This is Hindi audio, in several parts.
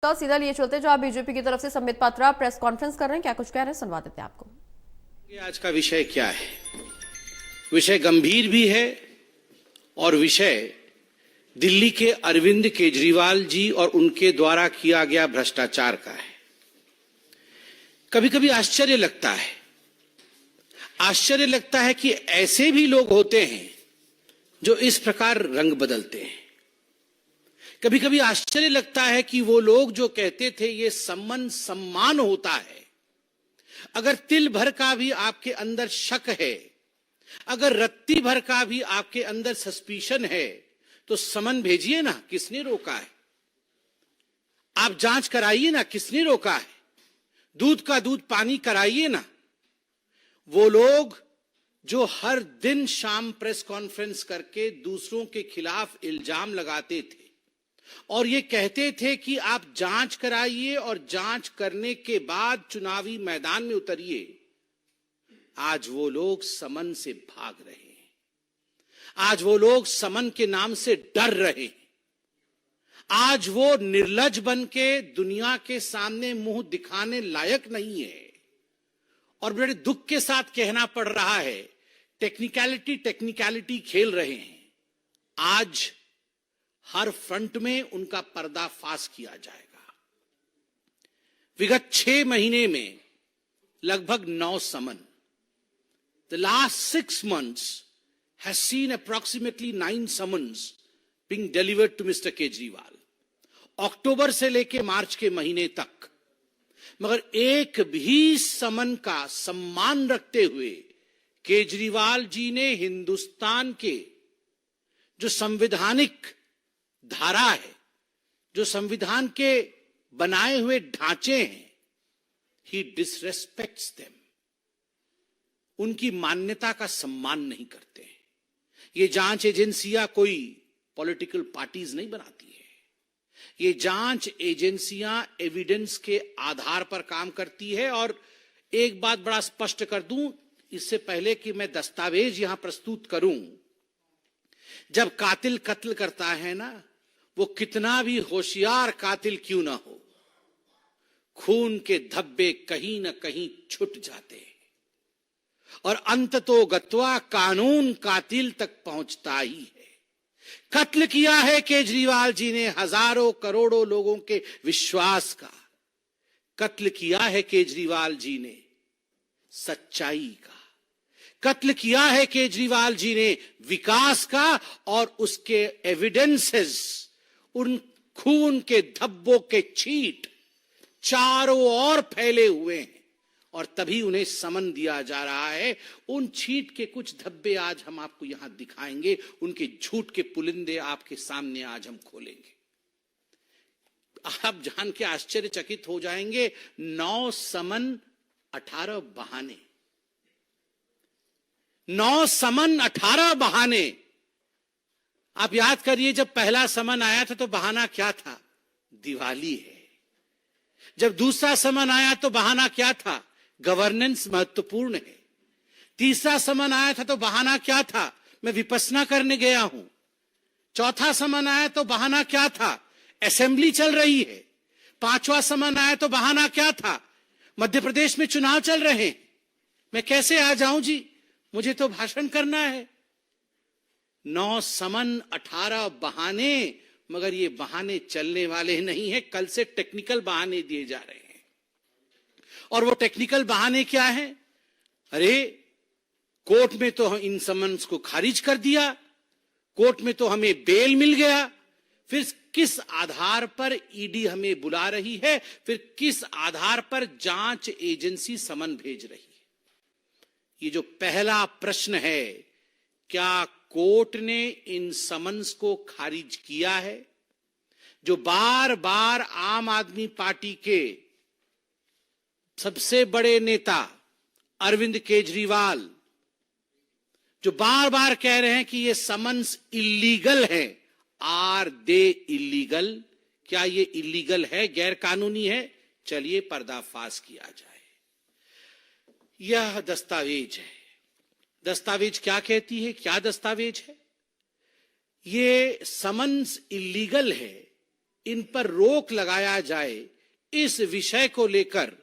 तो सीधा लिए चलते जो आप बीजेपी की तरफ से संबित पात्रा प्रेस कॉन्फ्रेंस कर रहे हैं, क्या कुछ कह रहे हैं, सुनवा देते हैं आपको। आज का विषय क्या है? विषय गंभीर भी है और विषय दिल्ली के अरविंद केजरीवाल जी और उनके द्वारा किया गया भ्रष्टाचार का है। कभी कभी आश्चर्य लगता है कि ऐसे भी लोग होते हैं जो इस प्रकार रंग बदलते हैं। कभी कभी आश्चर्य लगता है कि वो लोग जो कहते थे ये सम्मान होता है, अगर तिल भर का भी आपके अंदर शक है, अगर रत्ती भर का भी आपके अंदर सस्पिशन है, तो समन भेजिए ना, किसने रोका है? आप जांच कराइए ना, किसने रोका है? दूध का दूध पानी कराइए ना। वो लोग जो हर दिन शाम प्रेस कॉन्फ्रेंस करके दूसरों के खिलाफ इल्जाम लगाते थे और ये कहते थे कि आप जांच कराइए और जांच करने के बाद चुनावी मैदान में उतरिए, आज वो लोग समन से भाग रहे हैं। आज वो लोग समन के नाम से डर रहे हैं। आज वो निर्लज बन के दुनिया के सामने मुंह दिखाने लायक नहीं है। और बड़े दुख के साथ कहना पड़ रहा है, टेक्निकलिटी खेल रहे हैं। आज हर फ्रंट में उनका पर्दाफाश किया जाएगा। विगत 6 महीने में लगभग 9 समन। The last 6 months has seen approximately 9 summons being delivered to Mr. Kejriwal, अक्टूबर से लेकर मार्च के महीने तक। मगर एक भी समन का सम्मान रखते हुए केजरीवाल जी ने हिंदुस्तान के जो संवैधानिक धारा है, जो संविधान के बनाए हुए ढांचे हैं, ही डिसरेस्पेक्ट्स देम, उनकी मान्यता का सम्मान नहीं करते हैं। ये जांच एजेंसियां कोई पॉलिटिकल पार्टीज नहीं बनाती है। ये जांच एजेंसियां एविडेंस के आधार पर काम करती है। और एक बात बड़ा स्पष्ट कर दूं, इससे पहले कि मैं दस्तावेज यहां प्रस्तुत करूं, जब कातिल कत्ल करता है ना, वो कितना भी होशियार कातिल क्यों ना हो, खून के धब्बे कहीं ना कहीं छुट जाते हैं और अंततो गत्वा कानून कातिल तक पहुंचता ही है। कत्ल किया है केजरीवाल जी ने हजारों करोड़ों लोगों के विश्वास का। कत्ल किया है केजरीवाल जी ने सच्चाई का। कत्ल किया है केजरीवाल जी ने विकास का। और उसके एविडेंसेस, उन खून के धब्बों के छींट चारों ओर फैले हुए हैं और तभी उन्हें समन दिया जा रहा है। उन छींट के कुछ धब्बे आज हम आपको यहां दिखाएंगे, उनके झूठ के पुलिंदे आपके सामने आज हम खोलेंगे। आप जान के आश्चर्यचकित हो जाएंगे, 9 समन 18 बहाने। 9 समन 18 बहाने। आप याद करिए, जब पहला समन आया था तो बहाना क्या था? दिवाली है। जब दूसरा समन आया तो बहाना क्या था? गवर्नेंस महत्वपूर्ण है। तीसरा समन आया था तो बहाना क्या था? मैं विपश्यना करने गया हूं। चौथा समन आया तो बहाना क्या था? असेंबली चल रही है। 5वां समन आया तो बहाना क्या था? मध्य प्रदेश में चुनाव चल रहे हैं, मैं कैसे आ जाऊं जी, मुझे तो भाषण करना है। 9 समन 18 बहाने। मगर ये बहाने चलने वाले नहीं है। कल से टेक्निकल बहाने दिए जा रहे हैं। और वो टेक्निकल बहाने क्या है? अरे, कोर्ट में तो इन समन्स को खारिज कर दिया, कोर्ट में तो हमें बेल मिल गया, फिर किस आधार पर ईडी हमें बुला रही है? फिर किस आधार पर जांच एजेंसी समन भेज रही है? ये जो पहला प्रश्न है, क्या कोर्ट ने इन समन्स को खारिज किया है? जो बार बार आम आदमी पार्टी के सबसे बड़े नेता अरविंद केजरीवाल जो बार बार कह रहे हैं कि ये समन्स इलीगल है। Are they illegal? क्या ये इलीगल है, गैर कानूनी है? चलिए पर्दाफाश किया जाए। यह दस्तावेज है। दस्तावेज क्या कहती है? क्या दस्तावेज है? ये समन्स इलीगल है इन पर रोक लगाया जाए, इस विषय को लेकर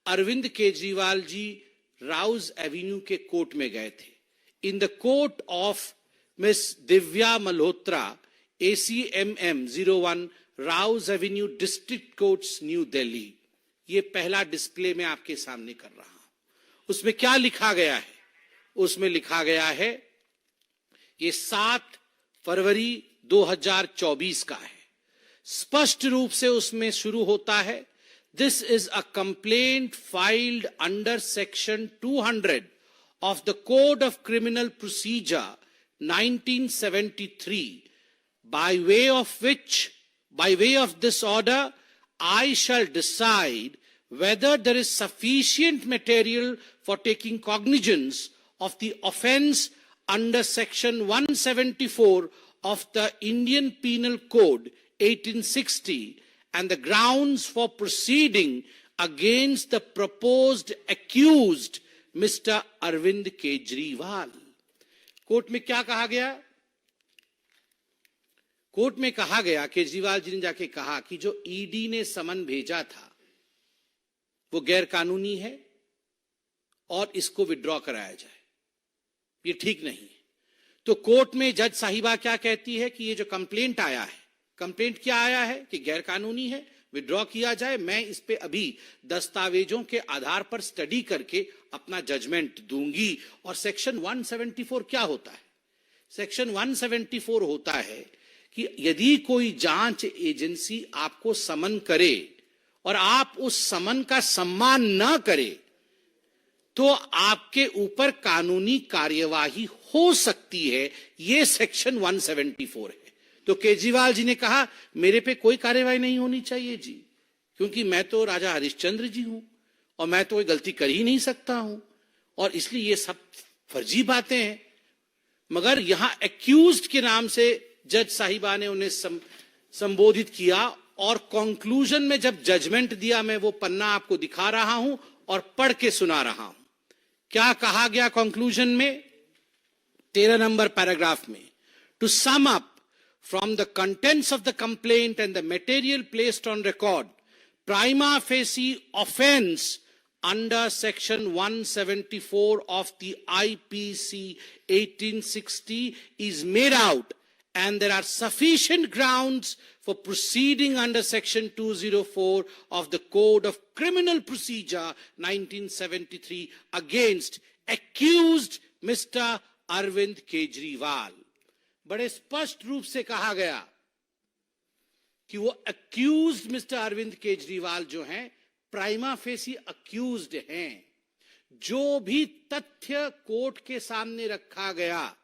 अरविंद केजरीवाल जी राउज एवेन्यू के कोर्ट में गए थे। In the court of miss Divya Malhotra, ACMM 01, Rouse Avenue, district courts, new Delhi. ये पहला डिस्प्ले मैं आपके सामने कर रहा हूं। उसमें क्या लिखा गया है? उसमें लिखा गया है, ये 7 फरवरी 2024 का है। स्पष्ट रूप से उसमें शुरू होता है, this is a complaint filed under section 200 of the Code of Criminal Procedure 1973, by way of this order, I shall decide whether there is sufficient material for taking cognizance of the offence under section 174 of the Indian Penal Code 1860 and the grounds for proceeding against the proposed accused Mister Arvind Kejriwal. Court में क्या कहा गया? कोर्ट में कहा गया, केजरीवाल जी ने जाके कहा कि जो ईडी ने समन भेजा था वो गैर कानूनी है और इसको विड्रॉ कराया जाए, ये ठीक नहीं है। तो कोर्ट में जज साहिबा क्या कहती है कि ये जो कंप्लेंट आया है, कंप्लेंट क्या आया है कि गैर कानूनी है, विड्रॉ किया जाए। मैं इस पे अभी दस्तावेजों के आधार पर स्टडी करके अपना जजमेंट दूंगी। और सेक्शन 174 क्या होता है? सेक्शन 174 होता है कि यदि कोई जांच एजेंसी आपको समन करे और आप उस समन का सम्मान न करे तो आपके ऊपर कानूनी कार्यवाही हो सकती है। यह सेक्शन 174 है। तो केजरीवाल जी ने कहा मेरे पे कोई कार्यवाही नहीं होनी चाहिए जी, क्योंकि मैं तो राजा हरिश्चंद्र जी हूं और मैं तो कोई गलती कर ही नहीं सकता हूं, और इसलिए ये सब फर्जी बातें हैं। मगर यहां एक्यूज्ड के नाम से जज साहिबा ने उन्हें संबोधित किया और कंक्लूजन में जब जजमेंट दिया, मैं वो पन्ना आपको दिखा रहा हूं और पढ़ के सुना रहा हूं। क्या कहा गया कंक्लूजन में? 13 नंबर पैराग्राफ में, to sum up from the contents of the complaint and the material placed on record, prima facie offense under section 174 of the IPC 1860 is made out, and there are sufficient grounds for proceeding under section 204 of the Code of Criminal Procedure 1973 against accused Mr. Arvind Kejriwal। बड़े स्पष्ट रूप से कहा गया कि वो अक्यूज्ड मिस्टर अरविंद केजरीवाल जो हैं, प्राइमा फेसी अक्यूज्ड हैं। जो भी तथ्य कोर्ट के सामने रखा गया,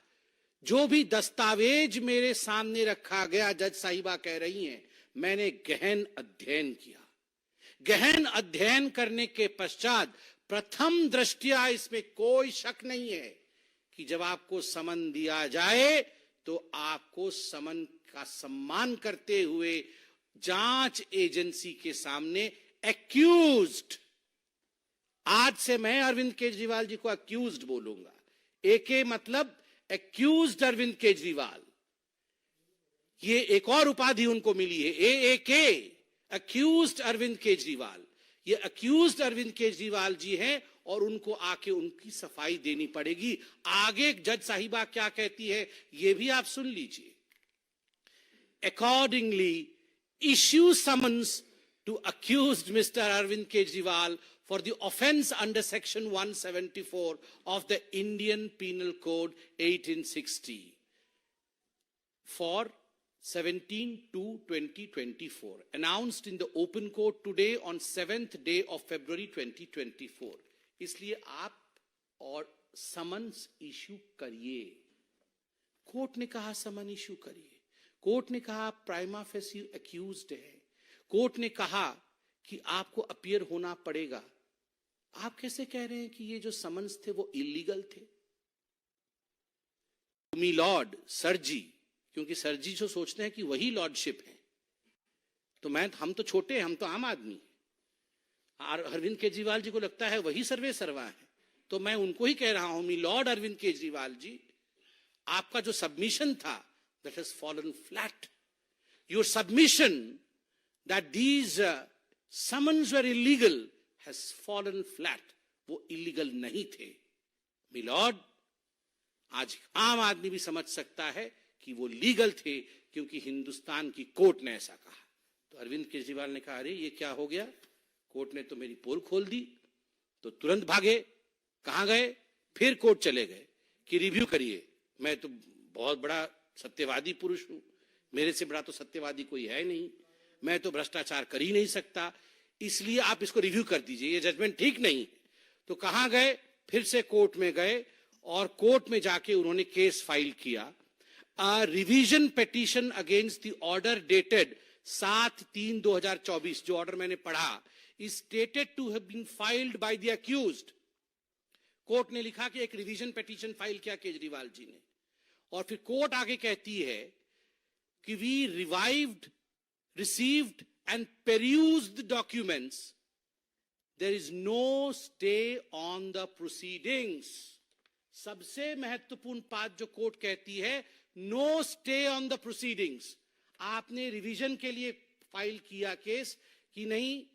जो भी दस्तावेज मेरे सामने रखा गया, जज साहिबा कह रही हैं, मैंने गहन अध्ययन किया। गहन अध्ययन करने के पश्चात प्रथम दृष्टया इसमें कोई शक नहीं है कि जब आपको समन दिया जाए तो आपको समन का सम्मान करते हुए जांच एजेंसी के सामने एक्यूज्ड, आज से मैं अरविंद केजरीवाल जी को एक्यूज्ड बोलूंगा। एके मतलब एक्यूज्ड अरविंद केजरीवाल, ये एक और उपाधि उनको मिली है, AAK, एक्यूज्ड अरविंद केजरीवाल। ये एक्यूज्ड अरविंद केजरीवाल जी हैं और उनको आके उनकी सफाई देनी पड़ेगी। आगे जज साहिबा क्या कहती है ये भी आप सुन लीजिए। Accordingly, issue summons to accused Mr. Arvind Kejriwal for the offence under section 174 of the Indian Penal Code 1860 for 17/2/2024, announced in the open court today on 7th day of February 2024। इसलिए आप और समन्स इश्यू करिए। कोर्ट ने कहा समन इश्यू करिए। कोर्ट ने कहा आप प्राइमा फेसी एक्यूज्ड है। कोर्ट ने कहा कि आपको अपीयर होना पड़ेगा। आप कैसे कह रहे हैं कि ये जो समन्स थे वो इलीगल थे? मी लॉर्ड सर जी, क्योंकि सर जी जो सोचते हैं कि वही लॉर्डशिप है, तो हम तो छोटे हैं, हम तो आम आदमी हैं। अरविंद केजरीवाल जी को लगता है वही सर्वे सर्वा है, तो मैं उनको ही कह रहा हूं, मी लॉर्ड अरविंद केजरीवाल जी, आपका जो सबमिशन था that has fallen flat. Your submission that these summons were illegal has fallen flat. वो इलीगल नहीं थे मिलॉर्ड। आज आम आदमी भी समझ सकता है कि वो लीगल थे क्योंकि हिंदुस्तान की कोर्ट ने ऐसा कहा। तो अरविंद केजरीवाल ने कहा, अरे ये क्या हो गया, कोर्ट ने तो मेरी पोल खोल दी। तो तुरंत भागे, कहां गए, फिर कोर्ट चले गए कि रिव्यू करिए। मैं तो बहुत बड़ा सत्यवादी पुरुष हूं, मेरे से बड़ा तो सत्यवादी कोई है नहीं, मैं तो भ्रष्टाचार कर ही नहीं सकता, इसलिए आप इसको रिव्यू कर दीजिए, ये जजमेंट ठीक नहीं। तो कहां गए, फिर से कोर्ट में गए और कोर्ट में जाके उन्होंने केस फाइल किया। Revision petition against the order dated 7/3/2024, जो ऑर्डर मैंने पढ़ा, is stated to have been filed by the accused. Court ने लिखा कि एक रिवीजन पिटीशन फाइल किया केजरीवाल जी ने, और फिर कोर्ट आगे कहती है कि we revived, received and perused documents, there is no stay on the proceedings. सबसे महत्वपूर्ण बात जो कोर्ट कहती है, no stay on the proceedings. आपने रिवीजन के लिए फाइल किया केस कि नहीं,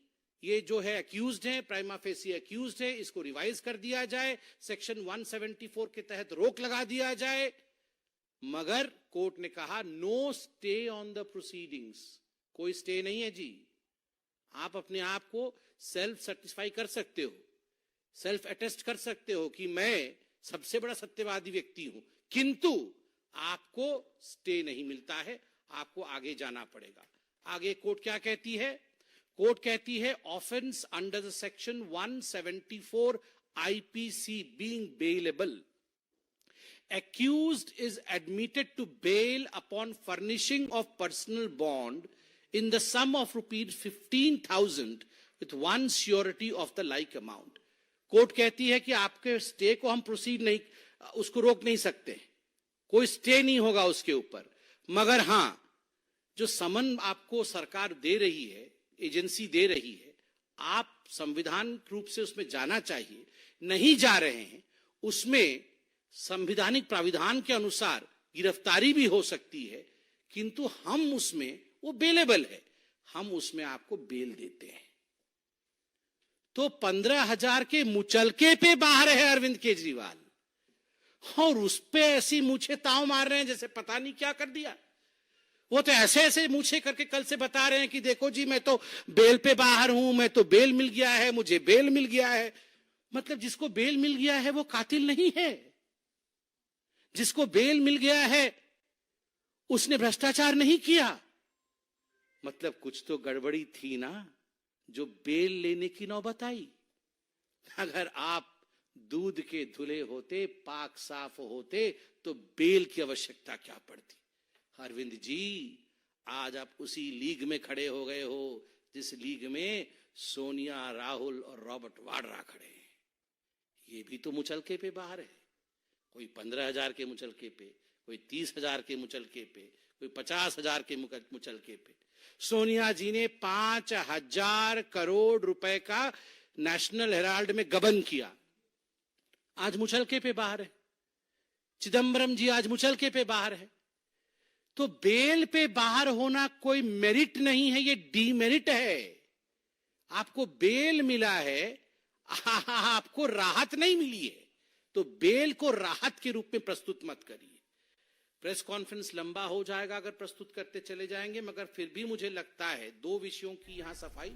ये जो है अक्यूज्ड है, प्राइमा फेसी अक्यूज्ड है, इसको रिवाइज कर दिया जाए, सेक्शन 174 के तहत रोक लगा दिया जाए, मगर कोर्ट ने कहा no stay on the proceedings. कोई स्टे नहीं है जी, आप अपने आप को सेल्फ सेटिस्फाई कर सकते हो, सेल्फ अटेस्ट कर सकते हो कि मैं सबसे बड़ा सत्यवादी व्यक्ति हूं, किंतु आपको स्टे नहीं मिलता है, आपको आगे जाना पड़ेगा। आगे कोर्ट क्या कहती है, कोर्ट कहती है offence under the section 174 IPC being bailable, accused is admitted to bail upon furnishing of personal bond in the sum of rupees 15,000 with one surety of the like amount. Court कहती है कि आपके स्टे को हम प्रोसीड नहीं, उसको रोक नहीं सकते, कोई स्टे नहीं होगा उसके ऊपर, मगर हां जो समन आपको सरकार दे रही है, एजेंसी दे रही है, आप संविधान रूप से उसमें जाना चाहिए, नहीं जा रहे हैं, उसमें संवैधानिक प्राविधान के अनुसार गिरफ्तारी भी हो सकती है, किंतु हम उसमें, वो बेलेबल है, हम उसमें आपको बेल देते हैं। तो 15,000 के मुचलके पे बाहर है अरविंद केजरीवाल, और उस पे ऐसी मूछे ताव मार रहे हैं जैसे पता नहीं क्या कर दिया। वो तो ऐसे ऐसे मूछे करके कल से बता रहे हैं कि देखो जी मैं तो बेल पे बाहर हूं, मैं तो बेल मिल गया है, मुझे बेल मिल गया है। मतलब जिसको बेल मिल गया है वो कातिल नहीं है, जिसको बेल मिल गया है उसने भ्रष्टाचार नहीं किया। मतलब कुछ तो गड़बड़ी थी ना जो बेल लेने की नौबत आई। अगर आप दूध के धुले होते, पाक साफ होते, तो बेल की आवश्यकता क्या पड़ती। अरविंद जी, आज आप उसी लीग में खड़े हो गए हो जिस लीग में सोनिया, राहुल और रॉबर्ट वाड्रा खड़े हैं। ये भी तो मुचलके पे बाहर है, कोई 15,000 के मुचलके पे, कोई 30,000 के मुचलके पे, कोई 50,000 के मुचलके पे। सोनिया जी ने 5,000 करोड़ रुपए का नेशनल हेराल्ड में गबन किया, आज मुचलके पे बाहर है। चिदम्बरम जी आज मुचलके पे बाहर है। तो बेल पे बाहर होना कोई मेरिट नहीं है, ये डीमेरिट है। आपको बेल मिला है, आपको राहत नहीं मिली है, तो बेल को राहत के रूप में प्रस्तुत मत करिए। प्रेस कॉन्फ्रेंस लंबा हो जाएगा अगर प्रस्तुत करते चले जाएंगे, मगर फिर भी मुझे लगता है 2 विषयों की यहां सफाई